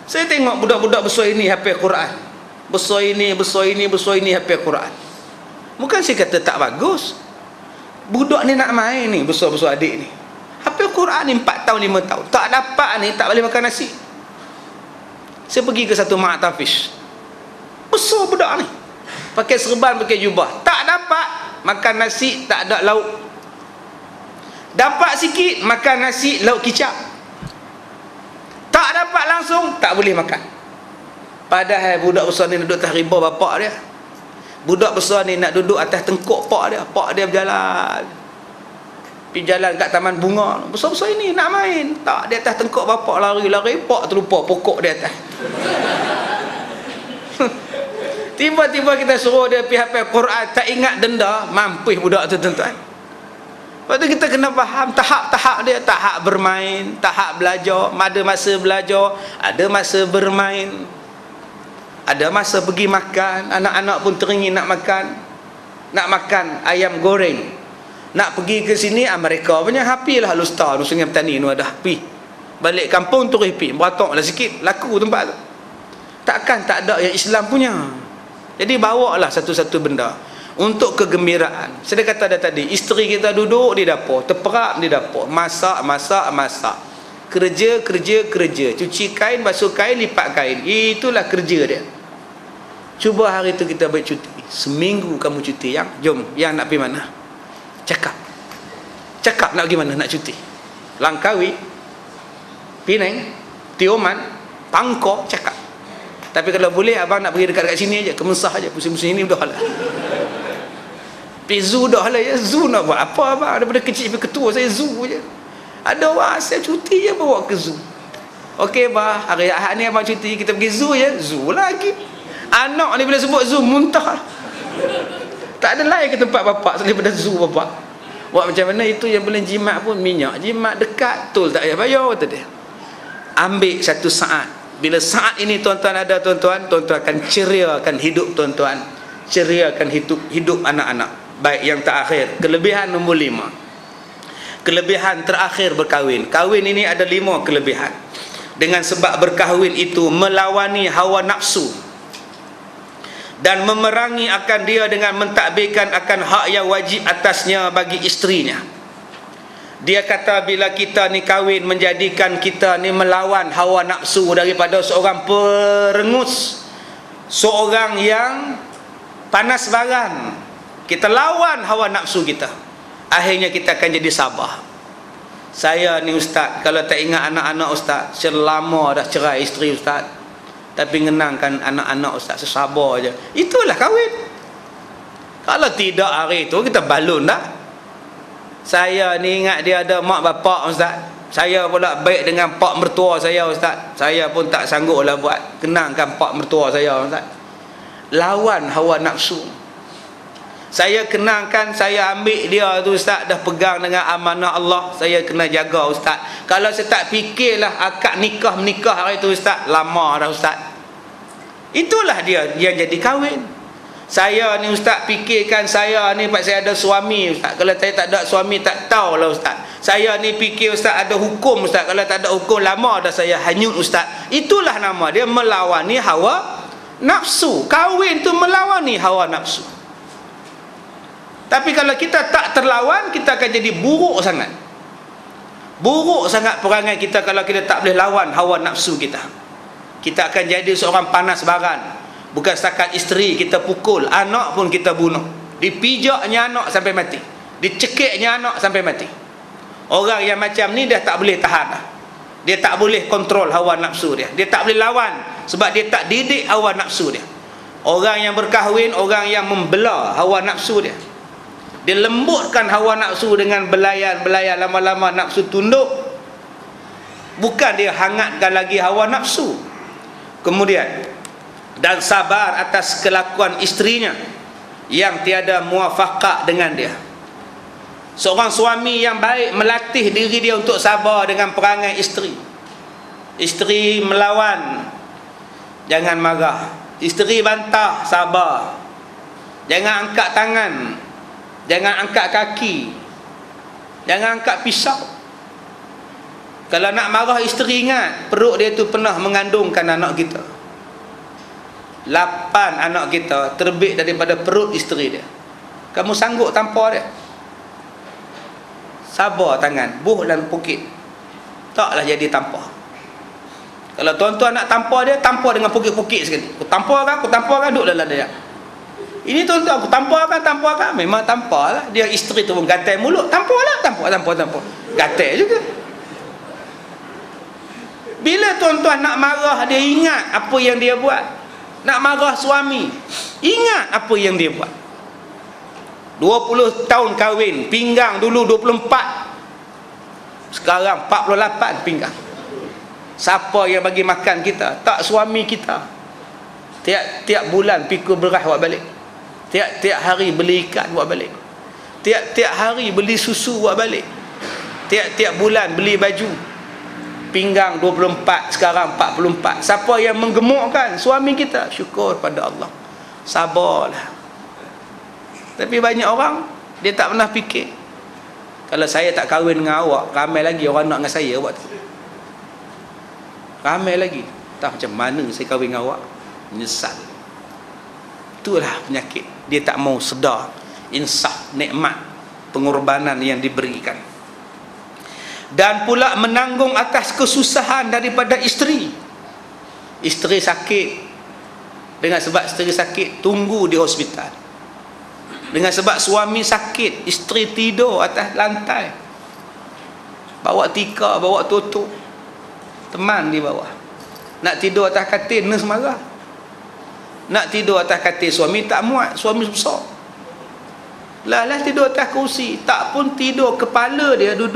Saya tengok budak-budak besar ini hafal Quran. Besar ini hafal Quran. Bukan saya kata tak bagus. Budak ni nak main ni, besar-besar adik ni. Hafal Quran ni 4 tahun 5 tahun. Tak dapat ni, tak boleh makan nasi. Saya pergi ke satu mak tafiz. Besar budak ni. Pakai serban, pakai jubah. Tak dapat makan nasi, tak ada lauk. Dapat sikit makan nasi, lauk kicap. Tak dapat langsung, tak boleh makan. Padahal budak besar ni duduk atas riba bapak dia. Budak besar ni nak duduk atas tengkuk pak dia. Pak dia berjalan, pergi jalan kat taman bunga. Besar-besar ini nak main. Tak, di atas tengkuk bapak lari-lari. Pak terlupa pokok di atas. Tiba-tiba kita suruh dia pergi hafal Quran, tak ingat denda. Mampus budak tu, tuan-tuan. Lepas tu kita kena faham tahap-tahap dia. Tahap bermain, tahap belajar. Ada masa belajar, ada masa bermain, ada masa pergi makan. Anak-anak pun teringin nak makan ayam goreng. Nak pergi ke sini, mereka punya happy lah. Lustar di Sungai Petani ni ada happy. Balik kampung tu happy, beratok lah sikit, laku tempat tu. Takkan tak ada yang Islam punya. Jadi bawalah satu-satu benda untuk kegembiraan. Saya kata dah tadi, isteri kita duduk di dapur, terperap di dapur, masak. Kerja. Cuci kain, basuh kain, lipat kain. Itulah kerja dia. Cuba hari tu kita buat cuti. Seminggu kamu cuti, jom, yang nak pergi mana? Cakap nak pergi mana, nak cuti. Langkawi, Penang, Tioman, Pangkor, cakap. Tapi kalau boleh abang nak pergi dekat sini aja, Kemensah aja, musim-musim ini dah lah. Pergi zoo dah lah ya. Zoo nak buat apa abang? Daripada kecil sampai ketua saya zoo je. Ada orang saya cuti je bawa ke zoo. Okey bah, hari Ahad ni abang cuti, kita pergi zoo je. Zoo lagi. Anak ni bila sebut zoo muntah. Tak ada lain ke tempat bapak daripada zoo bapak. Buat macam mana itu yang boleh jimat pun minyak. Jimat dekat, tol tak payah bayar kata dia. Ambil satu saat. Bila saat ini tuan-tuan ada tuan-tuan akan ceriakan hidup tuan-tuan. Ceriakan hidup anak-anak. Baik yang terakhir, kelebihan nombor 5. Kelebihan terakhir berkahwin. Kahwin ini ada 5 kelebihan. Dengan sebab berkahwin itu melawani hawa nafsu dan memerangi akan dia dengan mentadbirkan akan hak yang wajib atasnya bagi isterinya. Dia kata bila kita ni kahwin, menjadikan kita ni melawan hawa nafsu daripada seorang perengus, seorang yang panas baran. Kita lawan hawa nafsu kita, akhirnya kita akan jadi sabar. Saya ni ustaz, kalau tak ingat anak-anak ustaz, selama dah cerai isteri ustaz, tapi ngenangkan anak-anak ustaz, sesabar je. Itulah kahwin. Kalau tidak hari tu kita balun dah. Saya ni ingat dia ada mak bapak ustaz. Saya pula baik dengan pak mertua saya ustaz. Saya pun tak sanggup lah buat kenangkan pak mertua saya ustaz. Lawan hawa nafsu. Saya kenangkan, saya ambil dia tu ustaz, dah pegang dengan amanah Allah, saya kena jaga ustaz. Kalau saya tak fikirlah akad menikah hari tu ustaz, lama dah ustaz. Itulah dia yang jadi kahwin. Saya ni ustaz fikirkan, saya ni pak saya ada suami ustaz. Kalau saya tak ada suami tak tahulah ustaz. Saya ni fikir ustaz ada hukum ustaz. Kalau tak ada hukum lama dah saya hanyut ustaz. Itulah nama dia, melawani hawa nafsu. Kahwin tu melawani hawa nafsu. Tapi kalau kita tak terlawan, kita akan jadi buruk sangat. Buruk sangat perangai kita kalau kita tak boleh lawan hawa nafsu kita. Kita akan jadi seorang panas baran. Bukan setakat isteri kita pukul, anak pun kita bunuh. Dipijaknya anak sampai mati, dicekiknya anak sampai mati. Orang yang macam ni dia tak boleh tahan. Dia tak boleh kontrol hawa nafsu dia. Dia tak boleh lawan sebab dia tak didik hawa nafsu dia. Orang yang berkahwin, orang yang membelah hawa nafsu dia. Dia lembutkan hawa nafsu dengan belayan-belayan, lama-lama nafsu tunduk. Bukan dia hangatkan lagi hawa nafsu. Kemudian, dan sabar atas kelakuan isterinya yang tiada muafaqah dengan dia. Seorang suami yang baik melatih diri dia untuk sabar dengan perangai isteri. Isteri melawan, jangan marah. Isteri bantah, sabar. Jangan angkat tangan, jangan angkat kaki, jangan angkat pisau. Kalau nak marah isteri, ingat perut dia tu pernah mengandungkan anak kita. 8 anak kita terbit daripada perut isteri dia. Kamu sanggup tampar dia? Sabar tangan, buh dan pukit. Taklah jadi tampar. Kalau tuan-tuan nak tampar dia, tampar dengan pukit-pukit sekali. Aku tampar kan, duduk dalam dia. Ini tuan-tuan, aku tampar kan. Memang tampar lah. Dia isteri tu pun gatai mulut. Tampar. Gatai juga. Bila tuan-tuan nak marah, dia ingat apa yang dia buat. Nak marah suami, ingat apa yang dia buat. 20 tahun kahwin, pinggang dulu 24, sekarang 48 pinggang. Siapa yang bagi makan kita? Tak suami kita. Tiap bulan pikul beras buat balik. Tiap hari beli ikan buat balik. Tiap hari beli susu buat balik. Tiap bulan beli baju. Pinggang 24, sekarang 44. Siapa yang menggemukkan? Suami kita. Syukur pada Allah. Sabarlah. Tapi banyak orang, dia tak pernah fikir, kalau saya tak kahwin dengan awak, ramai lagi orang nak dengan saya buat tu. Ramai lagi. Tak macam mana saya kahwin dengan awak, menyesal. Itulah penyakit. Dia tak mau sedar insaf, nikmat pengorbanan yang diberikan. Dan pula menanggung atas kesusahan daripada isteri. Isteri sakit, dengan sebab isteri sakit tunggu di hospital. Dengan sebab suami sakit, isteri tidur atas lantai, bawa tikar, bawa tutup, teman di bawah. Nak tidur atas katil, nurse marah. Nak tidur atas katil, suami tak muat, suami besar. Lah tidur atas kursi, tak pun tidur, kepala dia duduk